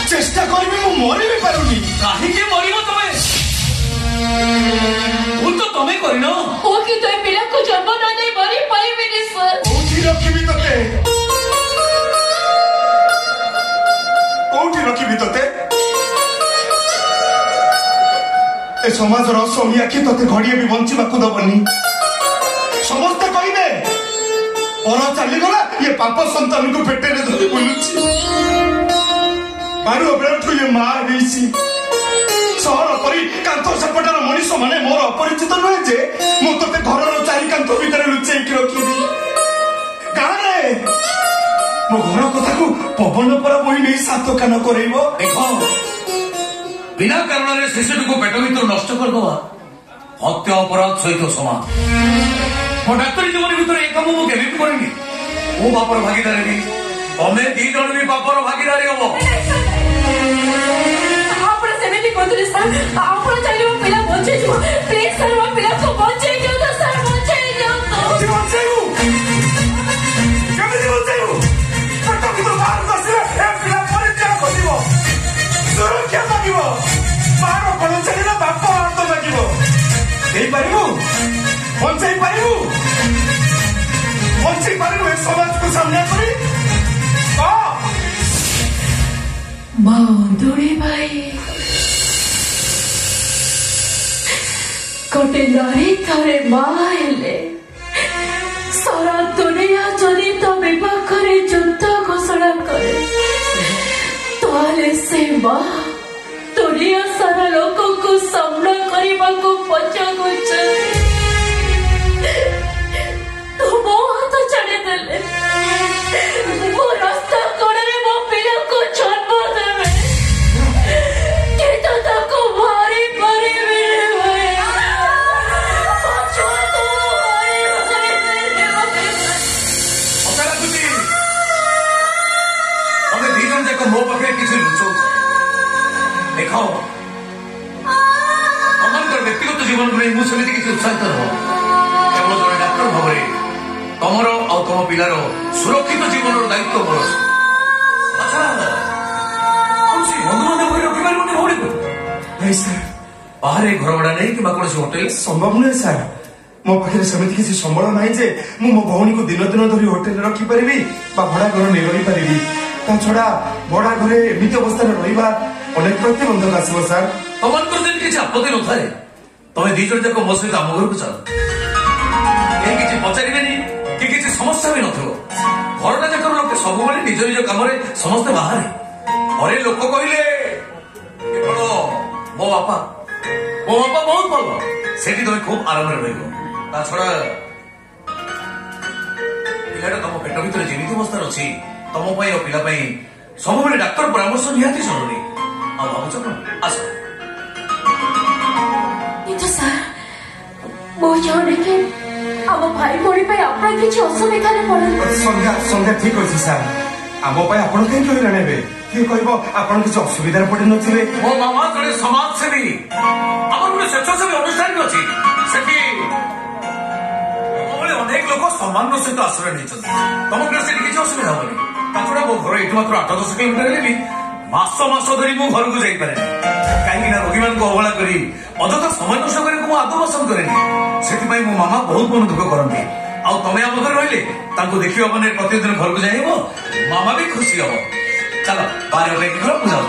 चेष्टा करी मरी भी पारुनी कहीं मर तुम्हें भूल तो तुम्हें कर पिला को जन्म ना दे मरी पाइबेनी सर रखी तते ए समाज असमी आखि तते घड़िए भी बंचा दबनी समस्ते कहे पर चलीगला ये पाप सन्तान को पेटे धरी बुलुची बारू बेलू ये माँ सहर परी कांथ सेपटार मनीष मैंने मोर अपरिचित नुहे जे मुझे घर चारि कांथ भितर लुचेक रखी गाँव मो घर कथा को पवन परा बही नहीं सात कान कर देख बिना कारण शिशुटी को पेट भर नष्ट करदे हत्या अपराध सहित समान मो डाक्तरी जीवन भर एक काम मुझे भी करेंगे मो बापर भागीदारी तुम्हें दी जन भी बापर भागीदारी हम पिला बचे प्लीज सर वो पिला को बचे सर बचे सुरक्षा लगे बार कण चलिए बाप हाथ लगे बचाई पारू समाज को सामना करी माधुरी भाई गोटे नारी थरे माले सारा दुनिया जदि तो विपाखरे युद्ध घोषणा करे ताले से माँ दुनिया सारा लोगों को सामना करने को पचा तो मो हाथ छाड़ी देले मो रास्ता कोड़े मो पिला को जन्म देवे ताको मारी मारी मेरे भाई हमें दीजन जाक मो पाखे किसी लुचौ देख व्यक्तिगत जीवन को नहीं मुझे किसी उत्साहित नुह केवल जड़े डाक्तर भाव तमर आ तुम पिलार सुरक्षित जीवन दायित्व मोर अच्छा बंधु बांधव रखिपार भौणी को नहीं सर बाहर घर भड़ा नहीं कि कौन होटेल संभव नुहे सर मो पाखे सेमती किसी संबल ना जे मो भौणी को दिन दिन धरी होटेल रखिपारि भड़ा घर नहीं रही पारि ता छड़ा भड़ा घरे एमती अवस्था रहा अनेक प्रतिबंधक आसो सर तुम किसी आपत्ति न थाए तुम्हें दी जन जाक मो सहित आम घर को चल किसी पचारे कि किसी समस्या भी नथिबो घरटा जाक लोक सब निज निज कम समस्ते बाहर घरे लोक कहले केवल मो बापा बहुत भल से तुम्हें खूब आराम रहा छड़ा पिलाटा तुम पेट भर जमी अवस्था अच्छी तुम पिला सब डाक्तर परामर्श निहाती जरूरी भावुच कौन आस सर मो जाने के आम भाई भौणी आपड़ा किसी असुविधा पड़े संध्या ठीक अच्छे सर आम आप कहीं हईराण हे किए कह आप किसी असुविधा पड़ नी मो मामा जड़े समाजसेवी आम गोटे स्वेच्छासेवी अनुष्ठान भी अच्छी सेठी अनेक लोक सम्मान सहित आश्रय नहीं तुम किसी असुविधा हेनी छड़ा मो घर ये मात्र 8-10 किलोमीटर हेले भी मास धरी मु घर को जापे कहीं रोगी मान अवहेला कर अଯଥା समय नष्ट कर आदौ पसंद करे से मो मामा बहुत मन दुख करती आमे आम घर रही देखा मैंने प्रतिदिन घर को जाइब मामा भी खुशी हम चलो बाहर घर मुझे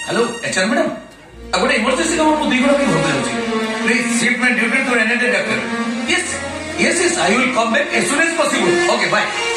हेलो एचआर मैडम गोटे इमरजेंसी काम मुझे 2 घंटा घर जाऊँगी please shift my duty to एनएडे doctor yes I will come back as soon as possible. Okay, bye.